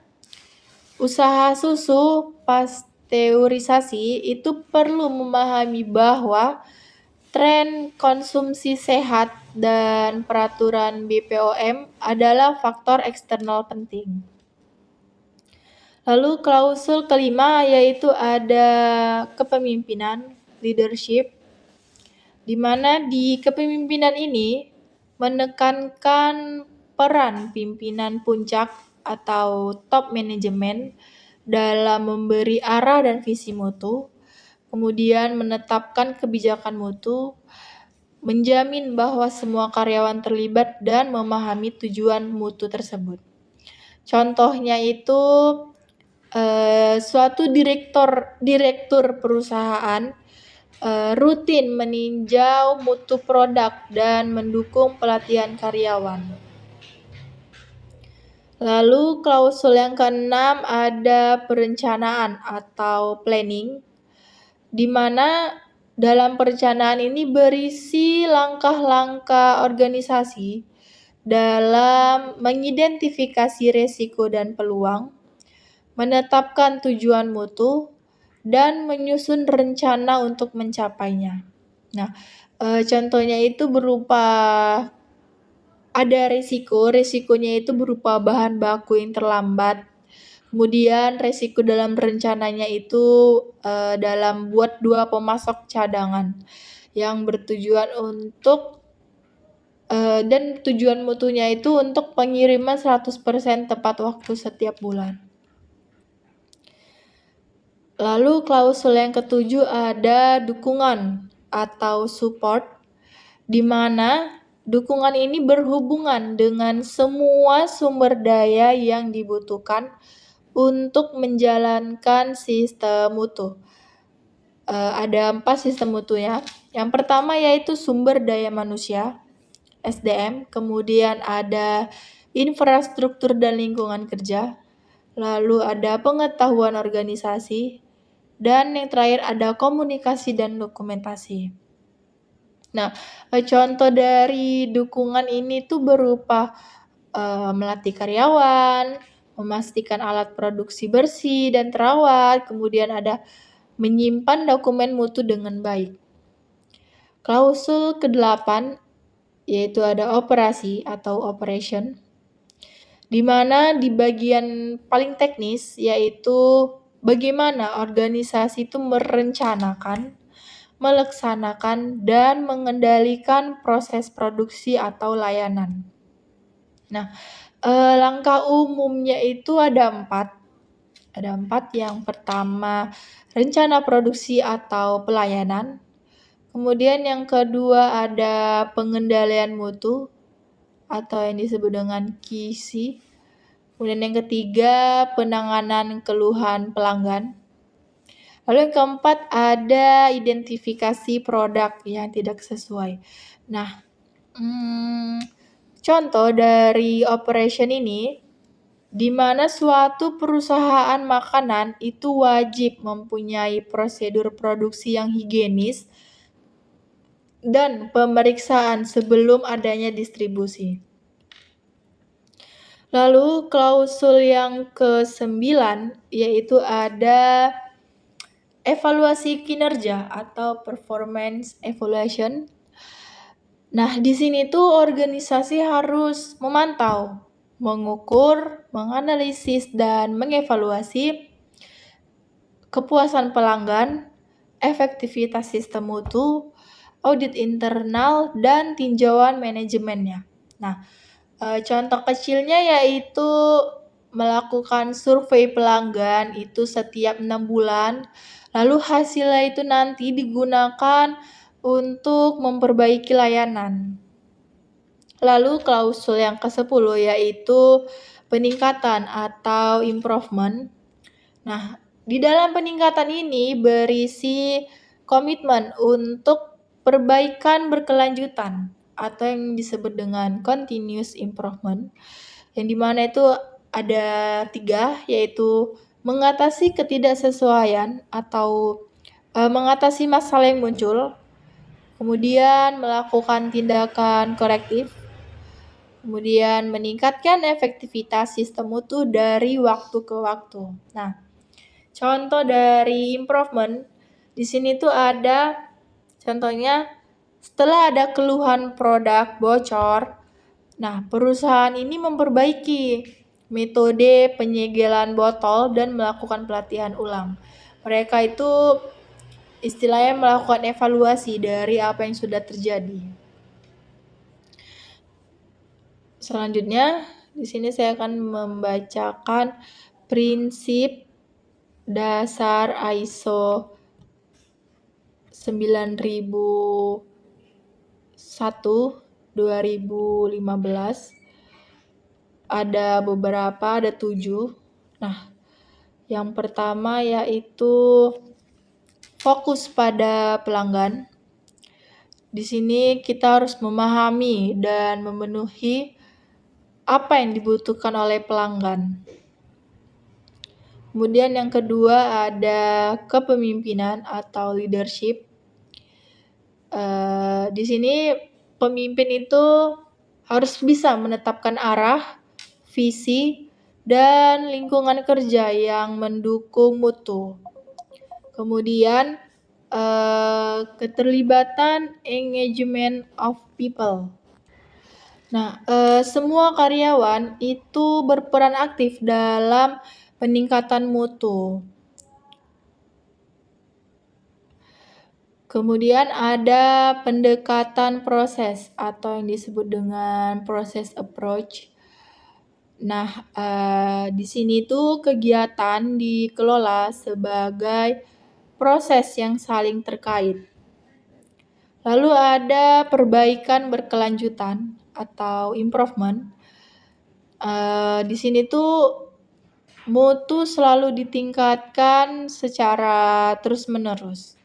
usaha susu pasteurisasi itu perlu memahami bahwa tren konsumsi sehat dan peraturan BPOM adalah faktor eksternal penting. Lalu klausul kelima yaitu ada kepemimpinan, leadership, di mana di kepemimpinan ini menekankan peran pimpinan puncak atau top manajemen dalam memberi arah dan visi mutu, kemudian menetapkan kebijakan mutu, menjamin bahwa semua karyawan terlibat dan memahami tujuan mutu tersebut. Contohnya itu suatu direktur perusahaan rutin meninjau mutu produk dan mendukung pelatihan karyawan. Lalu klausul yang keenam ada perencanaan atau planning, di mana dalam perencanaan ini berisi langkah-langkah organisasi dalam mengidentifikasi risiko dan peluang, menetapkan tujuan mutu, dan menyusun rencana untuk mencapainya. Nah, contohnya itu berupa ada risikonya itu berupa bahan baku yang terlambat. Kemudian risiko dalam rencananya itu dalam buat 2 pemasok cadangan yang bertujuan untuk dan tujuan mutunya itu untuk pengiriman 100% tepat waktu setiap bulan. Lalu klausul yang ketujuh ada dukungan atau support, di mana dukungan ini berhubungan dengan semua sumber daya yang dibutuhkan untuk menjalankan sistem mutu. Ada 4 sistem mutunya. Yang pertama yaitu sumber daya manusia, SDM, kemudian ada infrastruktur dan lingkungan kerja, lalu ada pengetahuan organisasi, dan yang terakhir ada komunikasi dan dokumentasi. Nah, contoh dari dukungan ini tuh berupa melatih karyawan, memastikan alat produksi bersih dan terawat, kemudian ada menyimpan dokumen mutu dengan baik. Klausul ke-8 yaitu ada operasi atau operation, di mana di bagian paling teknis yaitu bagaimana organisasi itu merencanakan, melaksanakan, dan mengendalikan proses produksi atau layanan. Nah, langkah umumnya itu ada 4. Ada 4. Yang pertama, rencana produksi atau pelayanan. Kemudian yang kedua ada pengendalian mutu atau yang disebut dengan QC. Kemudian yang ketiga, penanganan keluhan pelanggan. Lalu yang keempat ada identifikasi produk yang tidak sesuai. Nah, contoh dari operation ini, di mana suatu perusahaan makanan itu wajib mempunyai prosedur produksi yang higienis dan pemeriksaan sebelum adanya distribusi. Lalu klausul yang ke-9 yaitu ada evaluasi kinerja atau performance evaluation. Nah, di sini tuh organisasi harus memantau, mengukur, menganalisis, dan mengevaluasi kepuasan pelanggan, efektivitas sistem mutu, audit internal, dan tinjauan manajemennya. Nah, contoh kecilnya yaitu melakukan survei pelanggan itu setiap 6 bulan, lalu hasilnya itu nanti digunakan untuk memperbaiki layanan. Lalu klausul yang ke-10 yaitu peningkatan atau improvement. Nah, di dalam peningkatan ini berisi komitmen untuk perbaikan berkelanjutan atau yang disebut dengan continuous improvement, yang dimana itu ada 3, yaitu mengatasi ketidaksesuaian atau mengatasi masalah yang muncul, kemudian melakukan tindakan korektif, kemudian meningkatkan efektivitas sistem mutu dari waktu ke waktu. Nah, contoh dari improvement di sini tuh ada contohnya setelah ada keluhan produk bocor, nah perusahaan ini memperbaiki metode penyegelan botol dan melakukan pelatihan ulang. Mereka itu istilahnya melakukan evaluasi dari apa yang sudah terjadi. Selanjutnya Di sini saya akan membacakan prinsip dasar ISO 9001/2015. Ada beberapa, ada 7. Nah, yang pertama yaitu fokus pada pelanggan. Di sini kita harus memahami dan memenuhi apa yang dibutuhkan oleh pelanggan. Kemudian yang kedua ada kepemimpinan atau leadership. Di sini pemimpin itu harus bisa menetapkan arah, visi, dan lingkungan kerja yang mendukung mutu. Kemudian keterlibatan engagement of people. Nah, semua karyawan itu berperan aktif dalam peningkatan mutu. Kemudian ada pendekatan proses atau yang disebut dengan process approach. Nah, di sini tuh kegiatan dikelola sebagai proses yang saling terkait. Lalu ada perbaikan berkelanjutan atau improvement. Di sini tuh mutu selalu ditingkatkan secara terus-menerus.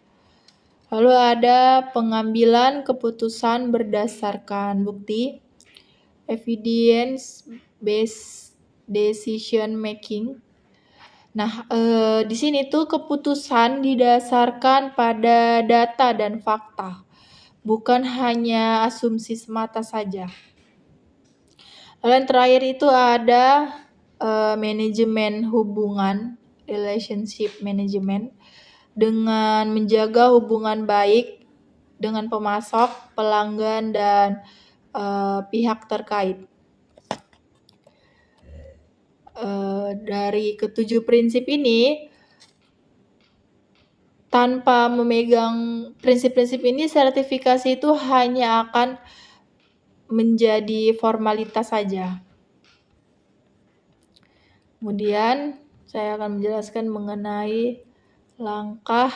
Lalu ada pengambilan keputusan berdasarkan bukti, evidence based decision making. Nah, di sini tuh keputusan didasarkan pada data dan fakta, bukan hanya asumsi semata saja. Lalu yang terakhir itu ada manajemen hubungan, relationship management, dengan menjaga hubungan baik dengan pemasok, pelanggan, dan pihak terkait. Dari ketujuh prinsip ini, tanpa memegang prinsip-prinsip ini, sertifikasi itu hanya akan menjadi formalitas saja. Kemudian saya akan menjelaskan mengenai langkah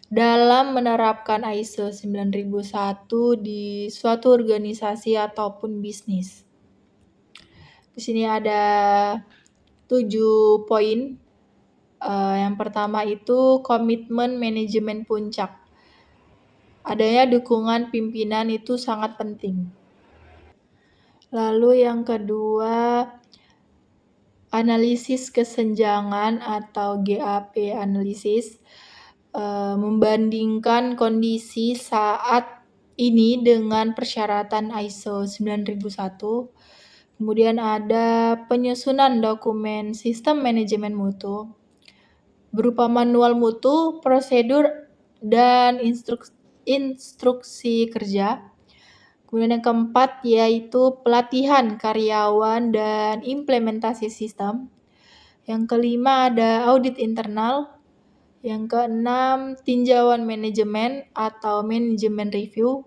dalam menerapkan ISO 9001 di suatu organisasi ataupun bisnis. Di sini ada 7 poin. Yang pertama itu komitmen manajemen puncak. Adanya dukungan pimpinan itu sangat penting. Lalu yang kedua, analisis kesenjangan atau GAP analisis, membandingkan kondisi saat ini dengan persyaratan ISO 9001. Kemudian ada penyusunan dokumen sistem manajemen mutu berupa manual mutu, prosedur, dan instruksi kerja. Kemudian yang keempat yaitu pelatihan karyawan dan implementasi sistem. Yang kelima ada audit internal. Yang keenam tinjauan manajemen atau manajemen review.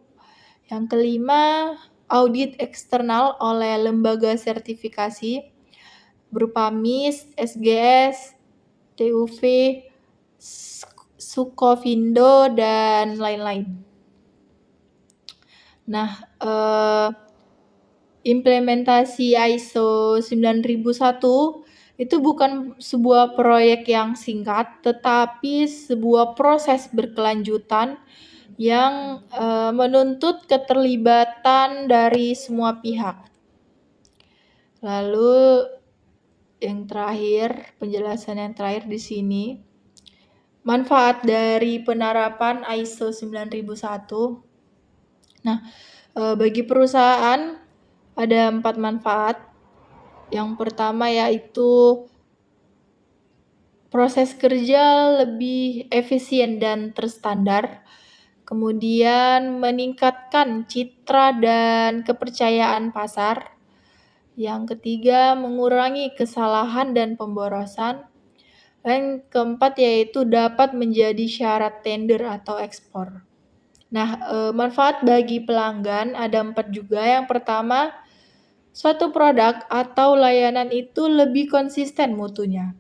Yang kelima audit eksternal oleh lembaga sertifikasi berupa MIS, SGS, TUV, Sukovindo, dan lain-lain. Nah, implementasi ISO 9001 itu bukan sebuah proyek yang singkat, tetapi sebuah proses berkelanjutan yang menuntut keterlibatan dari semua pihak. Lalu yang terakhir, penjelasan yang terakhir di sini, manfaat dari penerapan ISO 9001. Nah, bagi perusahaan ada 4 manfaat. Yang pertama yaitu proses kerja lebih efisien dan terstandar. Kemudian meningkatkan citra dan kepercayaan pasar. Yang ketiga, mengurangi kesalahan dan pemborosan. Yang keempat yaitu dapat menjadi syarat tender atau ekspor. Nah, manfaat bagi pelanggan ada 4 juga. Yang pertama, suatu produk atau layanan itu lebih konsisten mutunya.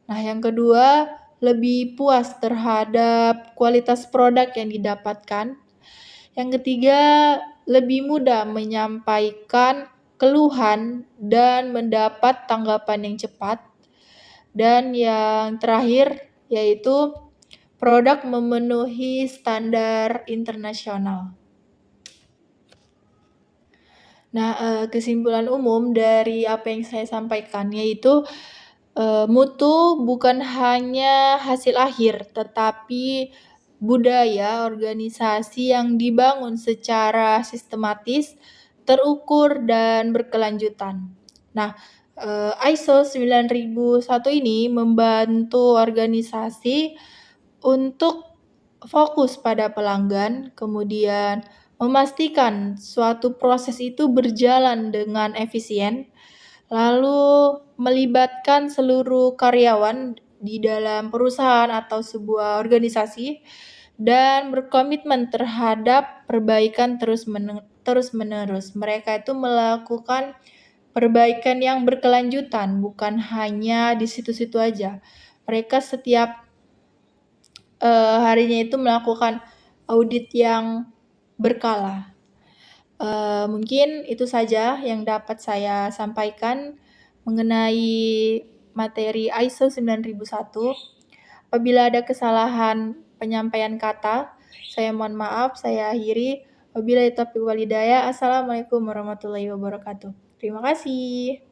Nah, yang kedua, lebih puas terhadap kualitas produk yang didapatkan. Yang ketiga, lebih mudah menyampaikan keluhan dan mendapat tanggapan yang cepat. Dan yang terakhir, yaitu produk memenuhi standar internasional. Nah, kesimpulan umum dari apa yang saya sampaikan yaitu, mutu bukan hanya hasil akhir, tetapi budaya organisasi yang dibangun secara sistematis, terukur, dan berkelanjutan. Nah, ISO 9001 ini membantu organisasi untuk fokus pada pelanggan, kemudian memastikan suatu proses itu berjalan dengan efisien, lalu melibatkan seluruh karyawan di dalam perusahaan atau sebuah organisasi, dan berkomitmen terhadap perbaikan terus-menerus. Mereka itu melakukan perbaikan yang berkelanjutan, bukan hanya di situ-situ aja. Mereka setiap harinya itu melakukan audit yang berkala. Mungkin itu saja yang dapat saya sampaikan mengenai materi ISO 9001. Apabila ada kesalahan penyampaian kata, saya mohon maaf, saya akhiri. Wabillahi taufiq wal hidayah. Assalamualaikum warahmatullahi wabarakatuh. Terima kasih.